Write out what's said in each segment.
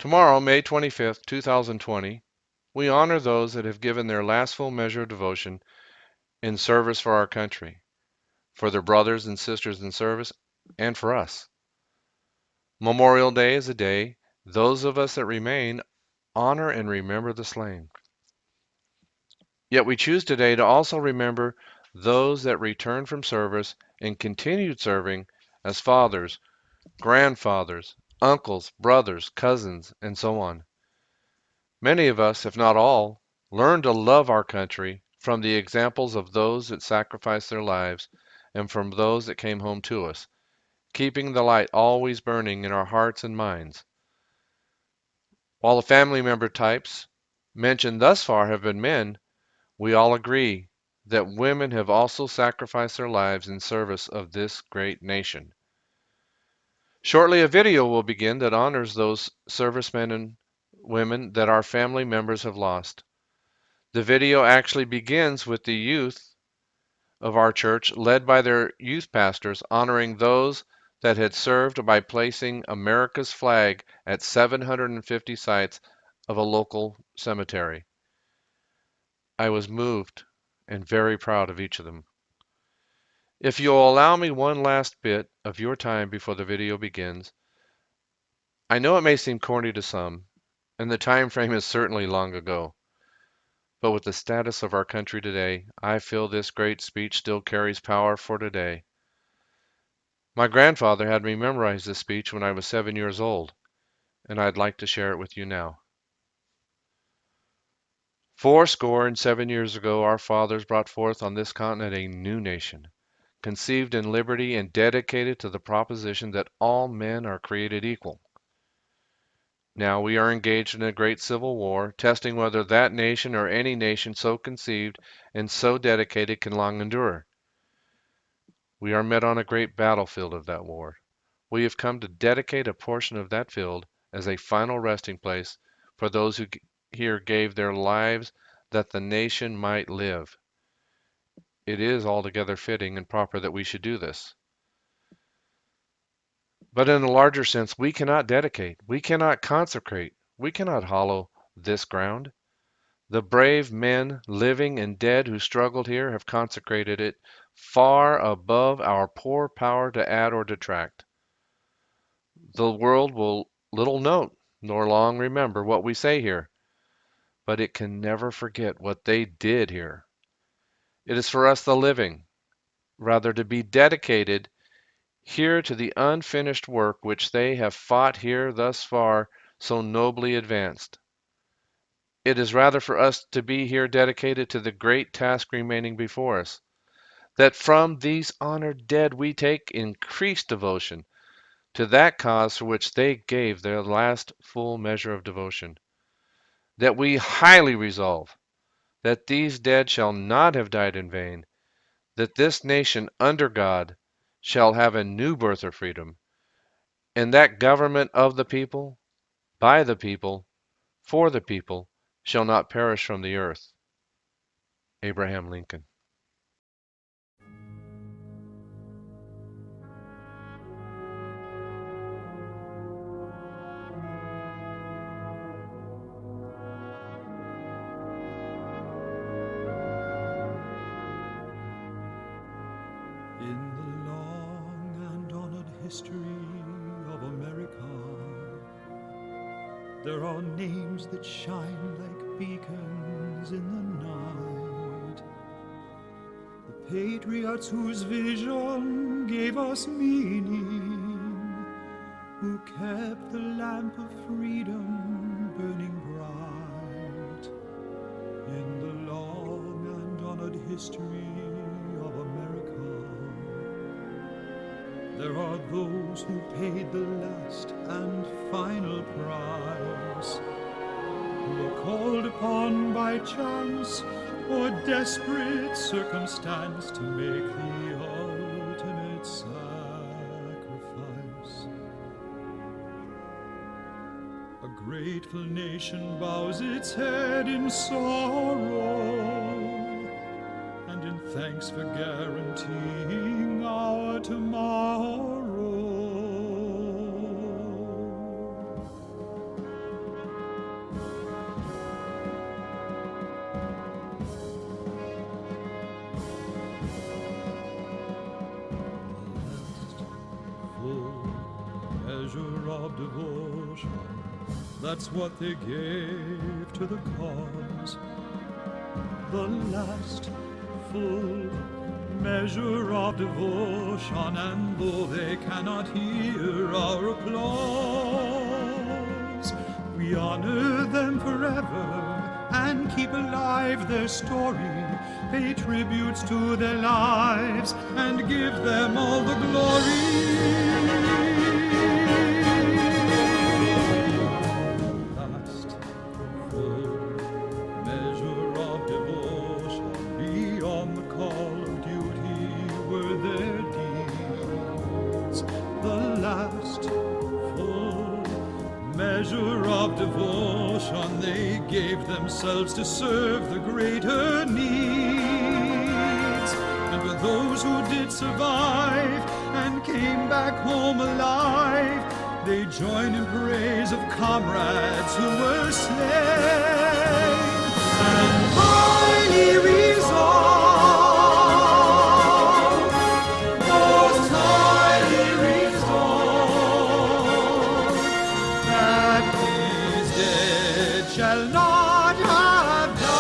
Tomorrow, May 25th, 2020, we honor those that have given their last full measure of devotion in service for our country, for their brothers and sisters in service, and for us. Memorial Day is a day those of us that remain honor and remember the slain. Yet we choose today to also remember those that returned from service and continued serving as fathers, grandfathers, uncles, brothers, cousins, and so on. Many of us, if not all, learned to love our country from the examples of those that sacrificed their lives and from those that came home to us, keeping the light always burning in our hearts and minds. While the family member types mentioned thus far have been men, we all agree that women have also sacrificed their lives in service of this great nation. Shortly, a video will begin that honors those servicemen and women that our family members have lost. The video actually begins with the youth of our church, led by their youth pastors, honoring those that had served by placing America's flag at 750 sites of a local cemetery. I was moved and very proud of each of them. If you'll allow me one last bit of your time before the video begins, I know it may seem corny to some, and the time frame is certainly long ago. But with the status of our country today, I feel this great speech still carries power for today. My grandfather had me memorize this speech when I was 7 years old, and I'd like to share it with you now. 7 years ago, our fathers brought forth on this continent a new nation, conceived in liberty and dedicated to the proposition that all men are created equal. Now we are engaged in a great civil war, testing whether that nation or any nation so conceived and so dedicated can long endure. We are met on a great battlefield of that war. We have come to dedicate a portion of that field as a final resting place for those who here gave their lives that the nation might live. It is altogether fitting and proper that we should do this. But in a larger sense, we cannot dedicate, we cannot consecrate, we cannot hallow this ground. The brave men, living and dead, who struggled here have consecrated it far above our poor power to add or detract. The world will little note nor long remember what we say here, but it can never forget what they did here. It is for us, the living, rather to be dedicated here to the unfinished work which they have fought here thus far so nobly advanced. It is rather for us to be here dedicated to the great task remaining before us, that from these honored dead we take increased devotion to that cause for which they gave their last full measure of devotion, that we highly resolve that these dead shall not have died in vain, that this nation under God shall have a new birth of freedom, and that government of the people, by the people, for the people, shall not perish from the earth. Abraham Lincoln. In the long and honored history of America, there are names that shine like beacons in the night. The patriots whose vision gave us meaning, who kept the lamp of freedom burning bright. In the long and honored history of America, there are those who paid the last and final price, who are called upon by chance or desperate circumstance to make the ultimate sacrifice. A grateful nation bows its head in sorrow and in thanks for guaranteeing our tomorrow. devotion. That's what they gave to the cause. The last full measure of devotion, and though they cannot hear our applause, we honor them forever and keep alive their story, pay tributes to their lives, and give them all the glory. Last full measure of devotion, beyond the call of duty, were their deeds. The last full measure of devotion, they gave themselves to serve the greater needs. And for those who did survive and came back home alive, they joined in praise of comrades who were slain. And highly resolved, most highly resolved, that these dead shall not have died.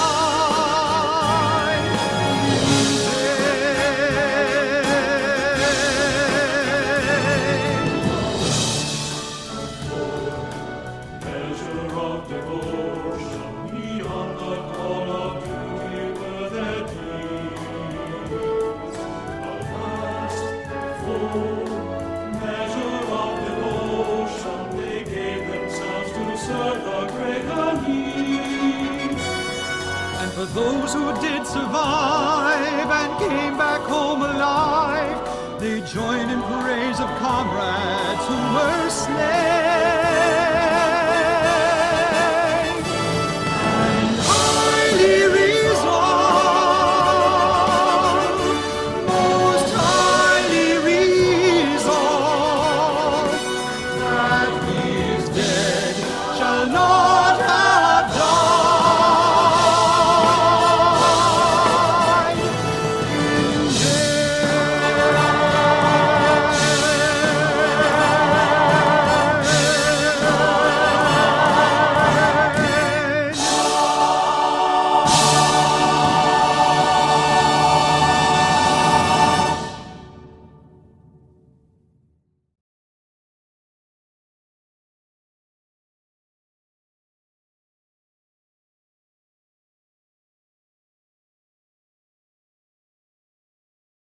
Measure of devotion, beyond the call of duty, were their deeds. The last full measure of devotion, they gave themselves to serve the greater needs. And for those who did survive and came back home alive, they joined in praise of comrades who were slain.